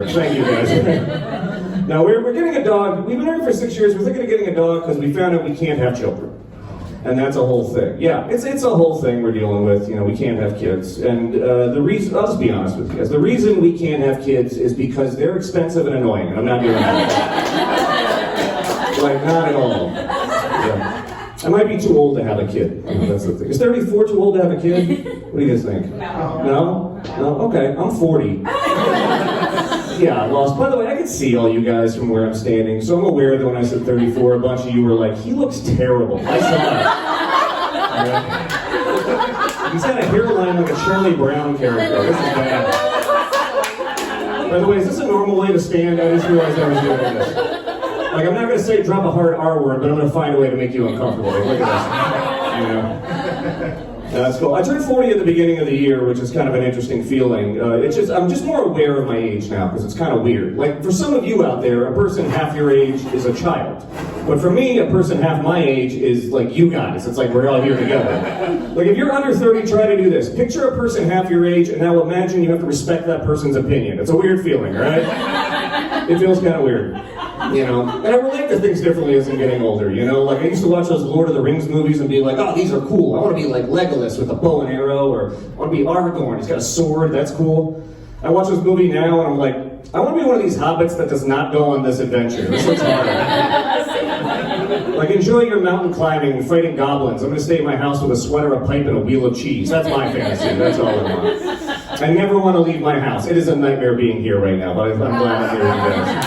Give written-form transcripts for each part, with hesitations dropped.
Thank you, guys. Now, we're getting a dog. We've been married for 6 years. We're thinking of getting a dog because we found out we can't have children. And that's a whole thing. Yeah, it's a whole thing we're dealing with. You know, we can't have kids. And the reason, I'll just be honest with you guys, the reason we can't have kids is because they're expensive and annoying. And I'm not doing that. Like, not at all. Yeah. I might be too old to have a kid. That's the thing. Is 34 too old to have a kid? What do you guys think? No. No? No? Okay, I'm 40. Yeah, lost. By the way, I can see all you guys from where I'm standing, so I'm aware that when I said 34, a bunch of you were like, he looks terrible. I saw that. Yeah. He's got a hairline like a Charlie Brown character. This is bad. By the way, is this a normal way to stand? I just realized I was doing this. Like, I'm not going to say drop a hard R word, but I'm going to find a way to make you uncomfortable. Like, look at this. You know? That's cool. I turned 40 at the beginning of the year, which is kind of an interesting feeling. I'm just more aware of my age now, because it's kind of weird. Like, for some of you out there, a person half your age is a child. But for me, a person half my age is like you guys. It's like we're all here together. Like, if you're under 30, try to do this. Picture a person half your age, and now imagine you have to respect that person's opinion. It's a weird feeling, right? It feels kind of weird. You know, and I relate to things differently as I'm getting older, you know? Like, I used to watch those Lord of the Rings movies and be like, oh, these are cool. I want to be like Legolas with a bow and arrow, or I want to be Aragorn, he's got a sword, that's cool. I watch this movie now and I'm like, I want to be one of these hobbits that does not go on this adventure. This looks hard. Like, enjoy your mountain climbing and fighting goblins. I'm going to stay in my house with a sweater, a pipe, and a wheel of cheese. That's my fantasy. That's all I want. I never want to leave my house. It is a nightmare being here right now, but I'm glad I'm here with you guys.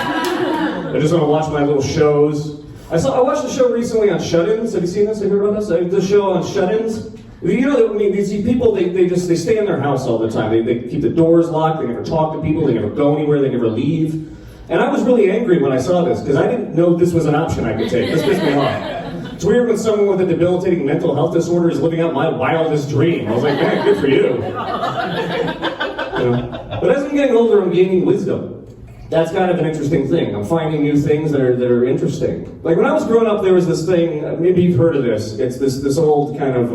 I just want to watch my little shows. I watched a show recently on shut-ins. Have you seen this? Have you heard about this? The show on shut-ins. You know, I mean, these people, they stay in their house all the time. They keep the doors locked. They never talk to people. They never go anywhere. They never leave. And I was really angry when I saw this because I didn't know this was an option I could take. This pissed me off. It's weird when someone with a debilitating mental health disorder is living out my wildest dream. I was like, man, good for you. You know? But as I'm getting older, I'm gaining wisdom. That's kind of an interesting thing. I'm finding new things that are interesting. Like, when I was growing up, there was this thing, maybe you've heard of this. It's this old kind of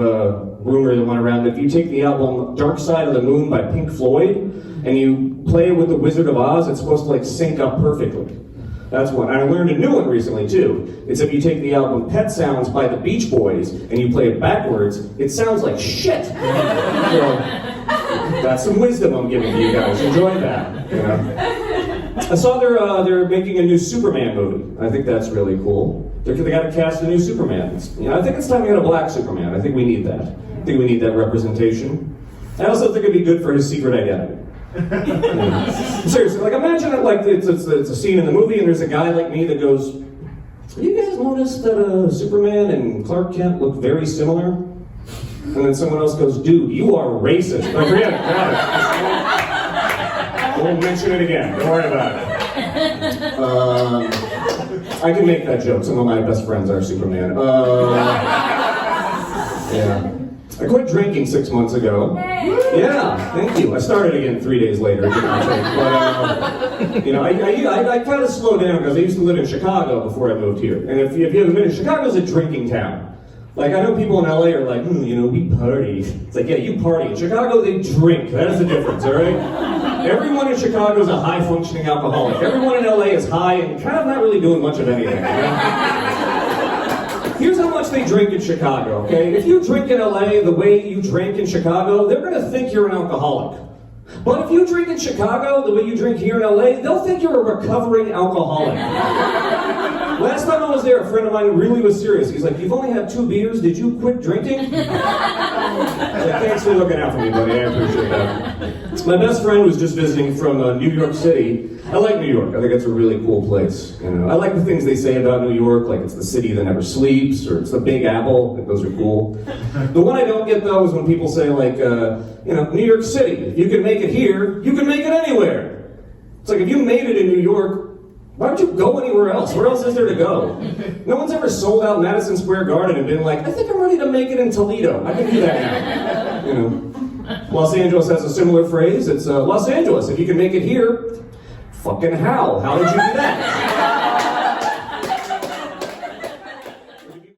rumor that went around that if you take the album Dark Side of the Moon by Pink Floyd and you play it with the Wizard of Oz, it's supposed to like sync up perfectly. That's one. I learned a new one recently too. It's if you take the album Pet Sounds by the Beach Boys and you play it backwards, it sounds like shit. So, that's some wisdom I'm giving to you guys. Enjoy that. You know? I saw they're making a new Superman movie. I think that's really cool. They got to cast a new Superman. You know, I think it's time to get a black Superman. I think we need that. I think we need that representation. I also think it'd be good for his secret identity. Seriously, like, imagine it like it's a scene in the movie and there's a guy like me that goes, have you guys noticed that Superman and Clark Kent look very similar? And then someone else goes, dude, you are racist. But forget it, got it. I won't mention it again. Don't worry about it. I can make that joke. Some of my best friends are Superman. Yeah. I quit drinking 6 months ago. Yeah, thank you. I started again 3 days later. It did not take. But, you know, I kind of slowed down because I used to live in Chicago before I moved here. And if you haven't been in, Chicago's a drinking town. Like, I know people in LA are like, you know, we party. It's like, yeah, you party. In Chicago, they drink. That is the difference, all right? Everyone in Chicago is a high-functioning alcoholic. Everyone in LA is high and kind of not really doing much of anything, you know? Here's how much they drink in Chicago, okay? If you drink in LA the way you drink in Chicago, they're going to think you're an alcoholic. But if you drink in Chicago the way you drink here in LA, they'll think you're a recovering alcoholic. Last time I was there, a friend of mine really was serious. He's like, you've only had 2 beers, did you quit drinking? I was like, thanks for looking out for me, buddy, I appreciate that. My best friend was just visiting from New York City. I like New York, I think it's a really cool place. You know, I like the things they say about New York, like it's the city that never sleeps, or it's the Big Apple, I think those are cool. The one I don't get though is when people say like, you know, New York City, if you can make it here, you can make it anywhere. It's like, if you made it in New York, why don't you go anywhere else? Where else is there to go? No one's ever sold out Madison Square Garden and been like, I think I'm ready to make it in Toledo. I can do that now. You know, Los Angeles has a similar phrase. It's Los Angeles, if you can make it here, fucking how? How did you do that?